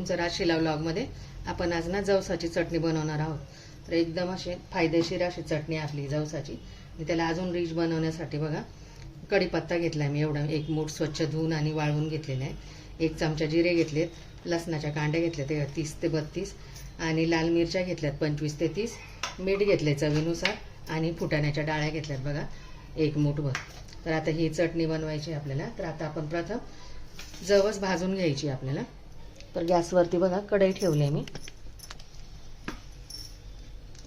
तुमचं राशीला व्लॉगमध्ये. आपण आज ना जवसाची चटणी बनवणार आहोत. तर एकदम अशी फायदेशीर अशी चटणी आपली जवसाची. आणि त्याला अजून रिच बनवण्यासाठी बघा कढीपत्ता घेतला मी एवढा, एक मूठ स्वच्छ धुवून आणि वाळवून घेतलेला आहे. 1 चमचा जिरे घेतलेत, लसणाच्या कांड्या घेतल्या ते 30 ते 32 आणि लाल मिरच्या घेतल्यात 25 ते 30, मीठ घेतले चवीनुसार आणि फुटाण्याच्या डाळ्या घेतल्यात बघा 1 मूठभर. तर आता ही चटणी बनवायची आपल्याला. तर आता आपण प्रथम जवस भाजून घ्यायची आपल्याला. तर गॅसवरती बघा कढई ठेवली आहे मी,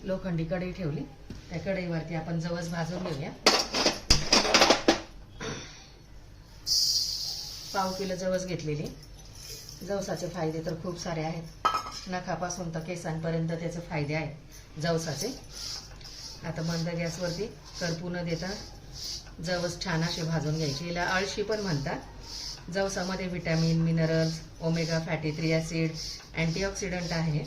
लोखंडी कढई ठेवली. त्या कढईवरती आपण जवस भाजून घेऊया. पाव किलो जवस घेतलेली. जवसाचे फायदे तर खूप सारे आहेत, नखापासून तर केसांपर्यंत त्याचे फायदे आहेत जवसाचे. आता मंद गॅसवरती करपू न देता जवस छान असे भाजून घ्यायचे. याला अळशी पण म्हणतात. जवसामध्ये vitamin, minerals, omega fatty 3 acid, antioxidant आहे.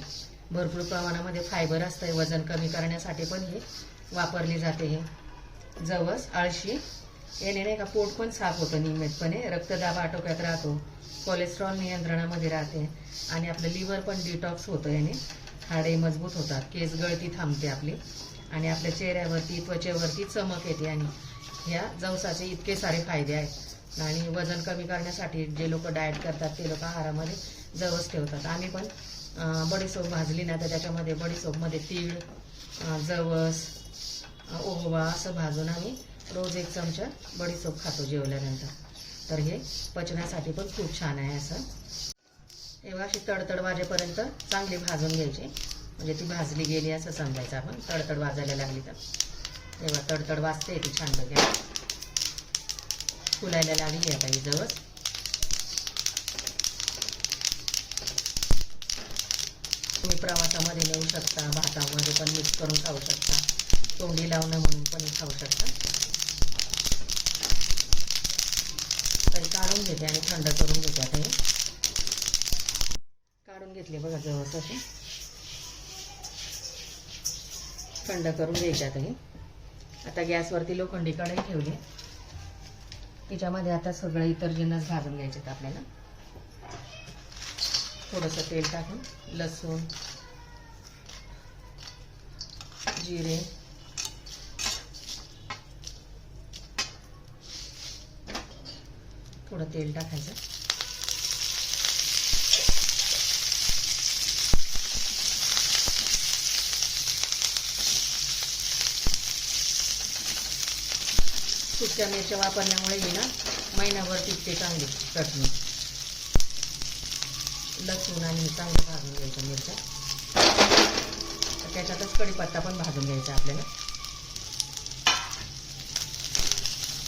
भरपूर प्रमाणामध्ये फायबर असतं. वजन कमी करण्यासाठी पण हे वापरले जाते. हे जवस अळशी याने नाही का पोट पण साफ होतं नियमितपणे, रक्तदाब आटोक्यात राहतो, कोलेस्ट्रॉल नियंत्रणामध्ये राहते आणि आपलं लिव्हर पण डिटॉक्स होतं याने. हाडे मजबूत होतात, केस गळती थांबते आपली आणि आपल्या चेहऱ्यावरती त्वचेवरती चमक येते. आणि ह्या जवसाचे इतके सारे फायदे आहेत. आणि वजन कमी करण्यासाठी जे लोक डाएट करतात ते लोक आहारामध्ये जवस ठेवतात. आम्ही पण बडीशोप भाजली ना तर त्याच्यामध्ये बडीशोपमध्ये तीळ, जवस, ओवा असं भाजून आम्ही रोज 1 चमचा बडीशोप खातो जेवल्यानंतर. तर हे पचनासाठी पण खूप छान आहे. असं एवढा अशी तडतड वाजेपर्यंत चांगली भाजून घ्यायची, म्हणजे ती भाजली गेली असं समजायचं आपण. तडतड वाजायला लागली तर तेव्हा तडतड वाजते ती छान बघा. फुलायला लागली आता ही जवस. तुम्ही प्रवासामध्ये नेऊ शकता, भातामध्ये पण मिक्स करून खाऊ शकता, तोंडी लावणं म्हणून पण खाऊ शकता. तर काढून घेते आणि थंड करून घेते. आता हे काढून घेतले बघा जवस असे थंड करून घ्यायचे. आता हे आता गॅसवरती लोखंडी कढई ठेवली. त्याच्यामध्ये आता सगळे इतर जिन्नस भाजून घ्यायचे आहेत आपल्याला. थोडंसं तेल टाकून लसूण, जिरे, थोडं तेल टाकायचं. सुक्या मिरच्या वापरल्यामुळे ही ना महिनाभर टिकते चांगली चटणी. लसूण आणि चांगलं भाजून घ्यायचं मिरच्या. त्याच्यातच कढीपत्ता पण भाजून घ्यायचा आपल्याला.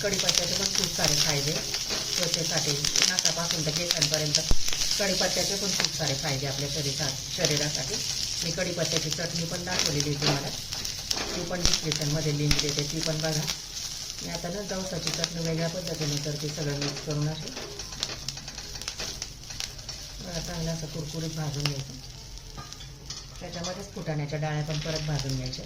कढीपत्त्याचे पण खूप सारे फायदे त्वचेसाठी, नाकापासून तर केसांपर्यंत कढीपत्त्याचे पण खूप सारे फायदे आपल्या शरीरासाठी. मी कढीपत्त्याची चटणी पण दाखवलेली आहे तुम्हाला, ती पण डिस्क्रिप्शनमध्ये लिंक देते, ती पण बघा. मी आता ना जवसाची चटणी वेगळ्या पद्धतीने करते, सगळं मिक्स करून असे चांगलं असं कुरकुरीत भाजून घ्यायचं. त्याच्यामध्येच फुटाण्याच्या डाळ्या पण परत भाजून घ्यायच्या.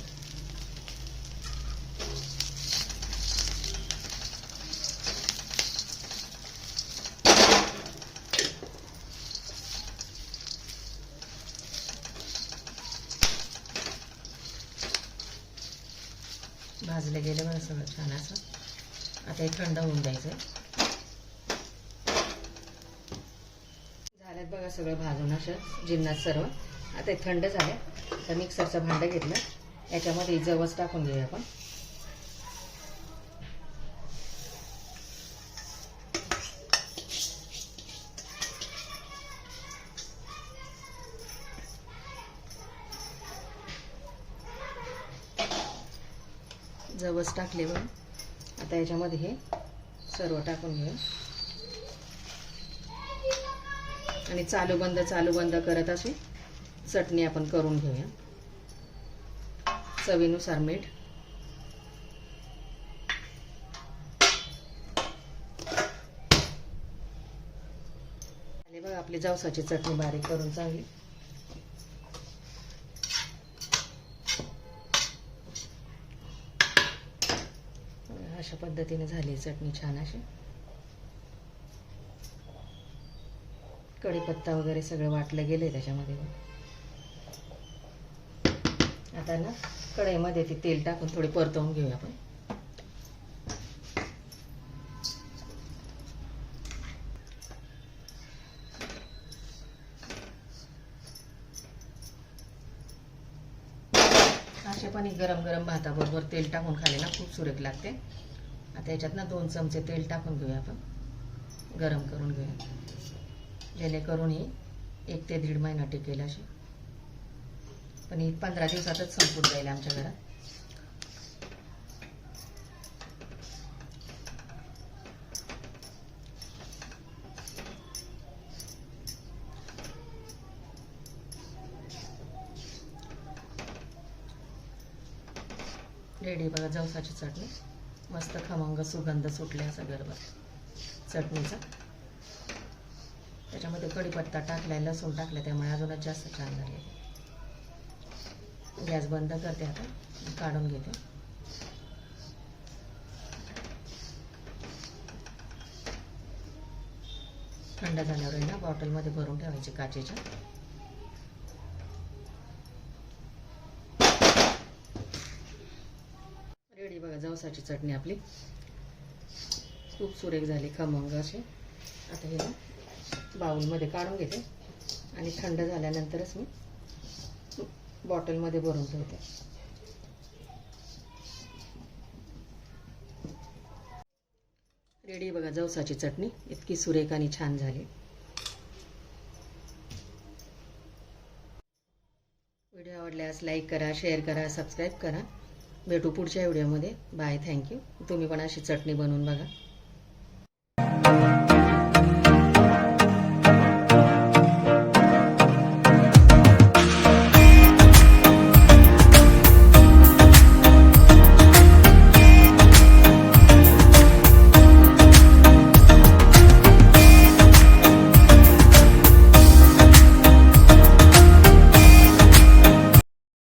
भाजले गेले बघा सगळं छान असं. आता हे थंड होऊन द्यायचं. झाल्यात बघा सगळं भाजून असं जिन्नस सर्व. आता हे थंड झाले. तर मिक्सरचं भांडं घेतलं, याच्यामध्ये जवस टाकून घेऊया आपण. जवस टाकले बघा. आता याच्यामध्ये हे सर्व टाकून घेऊया आणि चालू बंद करत अशी चटणी आपण करून घेऊया. चवीनुसार मीठ, आणि बघा आपली जवसाची चटणी बारीक करून चांगली. अशा पद्धतीने झाली चटणी छान अशी. कढीपत्ता वगैरे सगळं वाटलं गेलंय त्याच्यामध्ये. आता ना कढईमध्ये ते तेल टाकून थोडे परतवून घेऊया आपण. असे पण गरम गरम भाताबरोबर तेल टाकून खाले ना खूप सुरेख लागते. आता याच्यात ना 2 चमचे तेल टाकून घेऊया आपण. गरम करून घेऊया जेणेकरून ही 1 ते 1.5 महिना टिकेल अशी. पण ही 15 दिवसातच संपून जाईल आमच्या घरात. रेडी बघा जवसाची चटणी. मस्त खमंग सुगंध सुटले असं गरबा चटणीचा. त्याच्यामध्ये कढीपत्ता टाकलाय, लसूण टाकलाय, त्यामुळे अजूनच जास्त छान झाले. गॅस बंद करते आता, काढून घेते. थंड झाल्यावर आहे ना बॉटलमध्ये भरून ठेवायची काचेच्या. रेडी बघा जवसाची चटणी आपली. खूप सुरेख झाली खमंग अशी. आता हे ना बाउलमध्ये काढून घेते आणि थंड झाल्यानंतरच मी बॉटलमध्ये भरून ठेवते. रेडी बघा जवसाची चटणी. इतकी सुरेख आणि छान झाली. व्हिडिओ आवडल्यास लाईक करा, शेअर करा, सबस्क्राईब करा. भेटू पुढच्या व्हिडिओमध्ये. बाय. थँक्यू. तुम्ही पण अशी चटणी बनवून बघा.